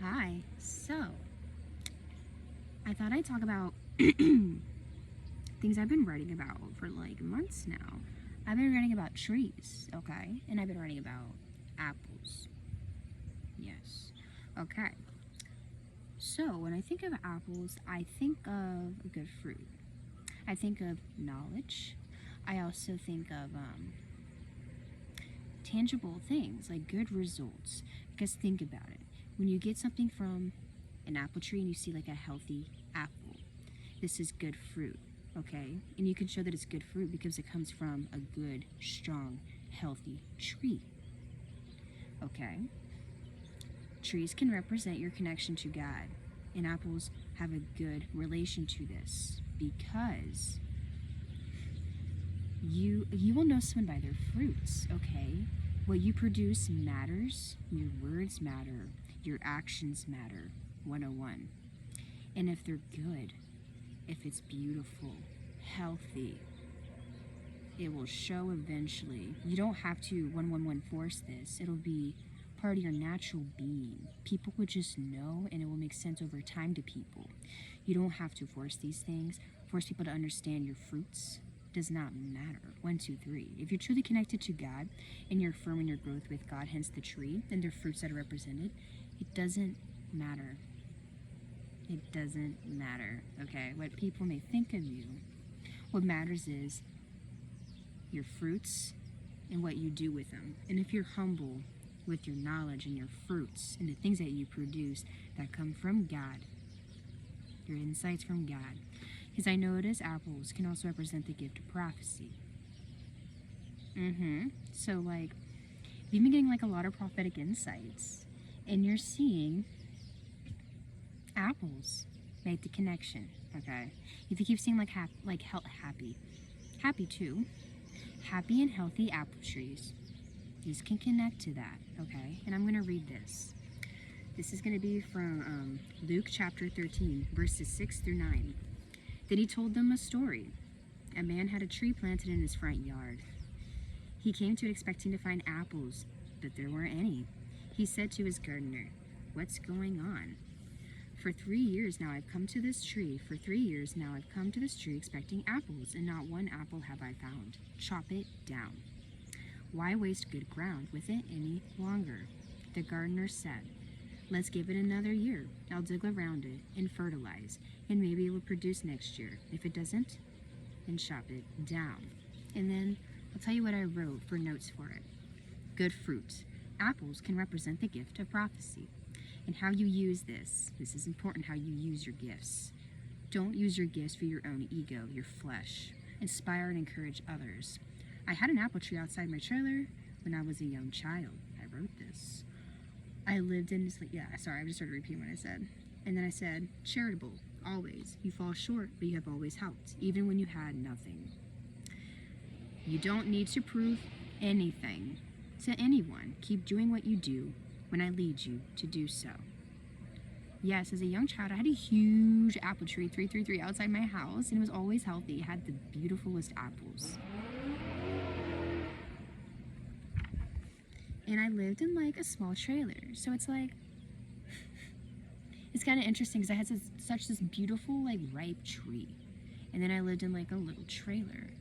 Hi. So, I thought I'd talk about things I've been writing about for like months now. I've been writing about trees, okay? And I've been writing about apples. Yes. Okay. So, when I think of apples, I think of good fruit. I think of knowledge. I also think of tangible things like good results. Because think about it. When you get something from an apple tree and you see like a healthy apple, this is good fruit, okay? And you can show that it's good fruit because it comes from a good, strong, healthy tree, okay? Trees can represent your connection to God, and apples have a good relation to this because you will know someone by their fruits, okay? What you produce matters, your words matter, your actions matter. 101. And if they're good, if it's beautiful, healthy, it will show eventually. You don't have to 111 force this. It'll be part of your natural being. People will just know, and it will make sense over time to people. You don't have to force these things. Force people to understand your fruits does not matter. 1, 2, 3. If you're truly connected to God and you're firm in your growth with God, hence the tree and the fruits that are represented, it doesn't matter. It doesn't matter, okay, what people may think of you. What matters is your fruits and what you do with them. And if you're humble with your knowledge and your fruits and the things that you produce that come from God, your insights from God. Because I notice apples can also represent the gift of prophecy. So, like, you've been getting like a lot of prophetic insights, and you're seeing apples make the connection, okay? If you keep seeing like happy too, happy and healthy apple trees, these can connect to that, okay? And I'm gonna read this. This is gonna be from Luke chapter 13, verses 6 through 9. Then he told them a story. A man had a tree planted in his front yard. He came to it expecting to find apples, but there weren't any. He said to his gardener, "What's going on? For 3 years now I've come to this tree. For 3 years now I've come to this tree expecting apples, and not one apple have I found. Chop it down. Why waste good ground with it any longer?" The gardener said, "Let's give it another year. I'll dig around it and fertilize, and maybe it will produce next year. If it doesn't, then chop it down." And then I'll tell you what I wrote for notes for it. Good fruit. Apples can represent the gift of prophecy. And how you use this is important, how you use your gifts. Don't use your gifts for your own ego, your flesh. Inspire and encourage others. I had an apple tree outside my trailer when I was a young child. I wrote this. I lived in this, I just started repeating what I said. And then I said, charitable, always. You fall short, but you have always helped, even when you had nothing. You don't need to prove anything to anyone. Keep doing what you do when I lead you to do so. Yes, as a young child, I had a huge apple tree, 333, outside my house, and it was always healthy. It had the beautifulest apples. And I lived in like a small trailer, so it's like, it's kind of interesting because I had such this beautiful like ripe tree, and then I lived in like a little trailer.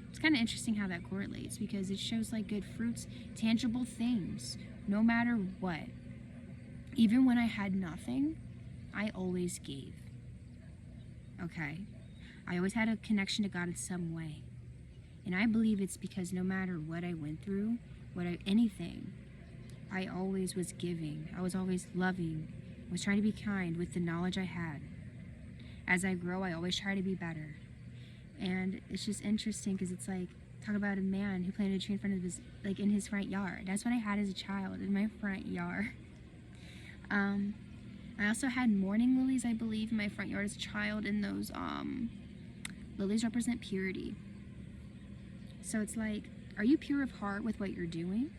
It's kind of interesting how that correlates because it shows like good fruits, tangible things, no matter what. Even when I had nothing, I always gave. Okay? I always had a connection to God in some way. And I believe it's because no matter what I went through, anything, I always was giving. I was always loving. I was trying to be kind with the knowledge I had. As I grow, I always try to be better. And it's just interesting because it's like, talk about a man who planted a tree in front of his, like in his front yard. That's what I had as a child, in my front yard. I also had morning lilies, I believe, in my front yard as a child, and those lilies represent purity. So it's like, are you pure of heart with what you're doing?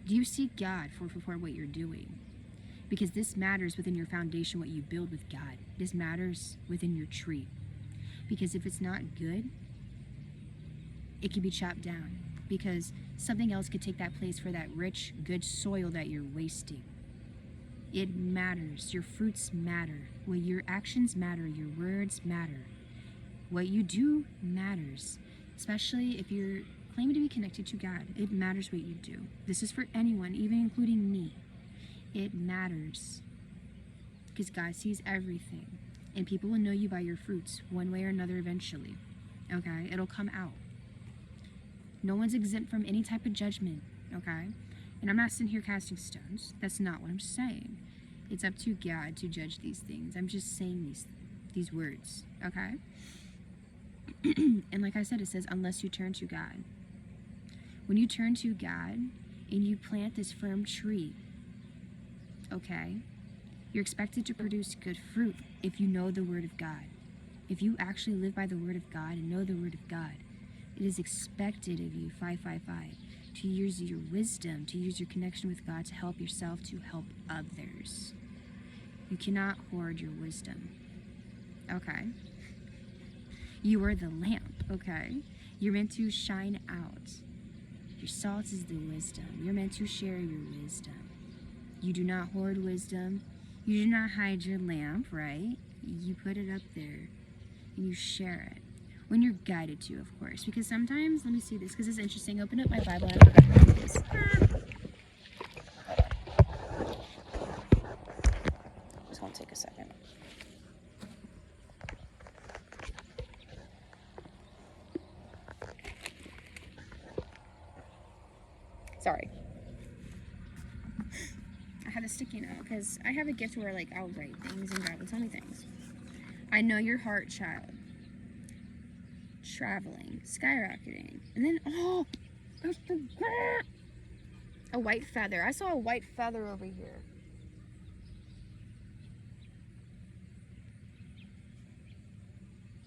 Do you seek God for what you're doing? Because this matters within your foundation, what you build with God. This matters within your tree. Because if it's not good, it can be chopped down. Because something else could take that place for that rich, good soil that you're wasting. It matters. Your fruits matter. Well, your actions matter. Your words matter. What you do matters, especially if you're claiming to be connected to God. It matters what you do. This is for anyone, even including me. It matters because God sees everything, and people will know you by your fruits one way or another eventually. Okay? It'll come out. No one's exempt from any type of judgment. Okay? And I'm not sitting here casting stones. That's not what I'm saying. It's up to God to judge these things. I'm just saying these words. Okay? And like I said, it says, unless you turn to God. When you turn to God and you plant this firm tree, okay, you're expected to produce good fruit if you know the Word of God. If you actually live by the Word of God and know the Word of God, it is expected of you, 555, to use your wisdom, to use your connection with God to help yourself, to help others. You cannot hoard your wisdom, okay? You are the lamp, okay? You're meant to shine out. Your salt is the wisdom. You're meant to share your wisdom. You do not hoard wisdom. You do not hide your lamp, right? You put it up there and you share it. When you're guided to, of course. Because sometimes, let me see this, because it's interesting. Open up my Bible. I forgot to do this. Just want to take a second. Sorry. I had a sticky note because I have a gift where like I'll write things and God will tell me things. I know your heart, child. Traveling, skyrocketing, and then I forgot a white feather. I saw a white feather over here.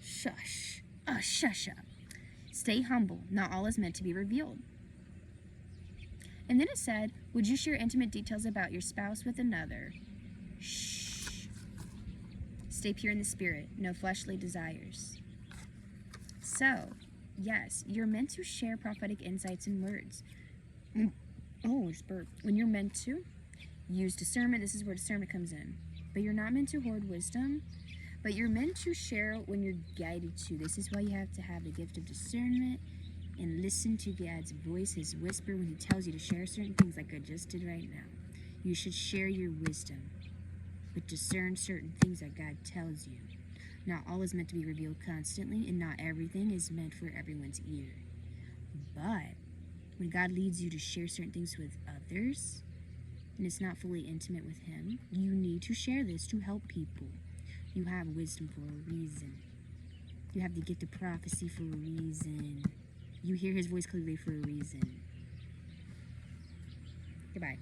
Shush. Shush up. Stay humble. Not all is meant to be revealed. And then it said, would you share intimate details about your spouse with another? Shh. Stay pure in the spirit. No fleshly desires. So, yes, you're meant to share prophetic insights and words. Oh, it's burp. When you're meant to use discernment, this is where discernment comes in. But you're not meant to hoard wisdom. But you're meant to share when you're guided to. This is why you have to have the gift of discernment and listen to God's voice, his whisper, when he tells you to share certain things like I just did right now. You should share your wisdom, but discern certain things that God tells you. Not all is meant to be revealed constantly, and not everything is meant for everyone's ear. But when God leads you to share certain things with others, and it's not fully intimate with him, you need to share this to help people. You have wisdom for a reason. You have the gift of prophecy for a reason. You hear his voice clearly for a reason. Goodbye.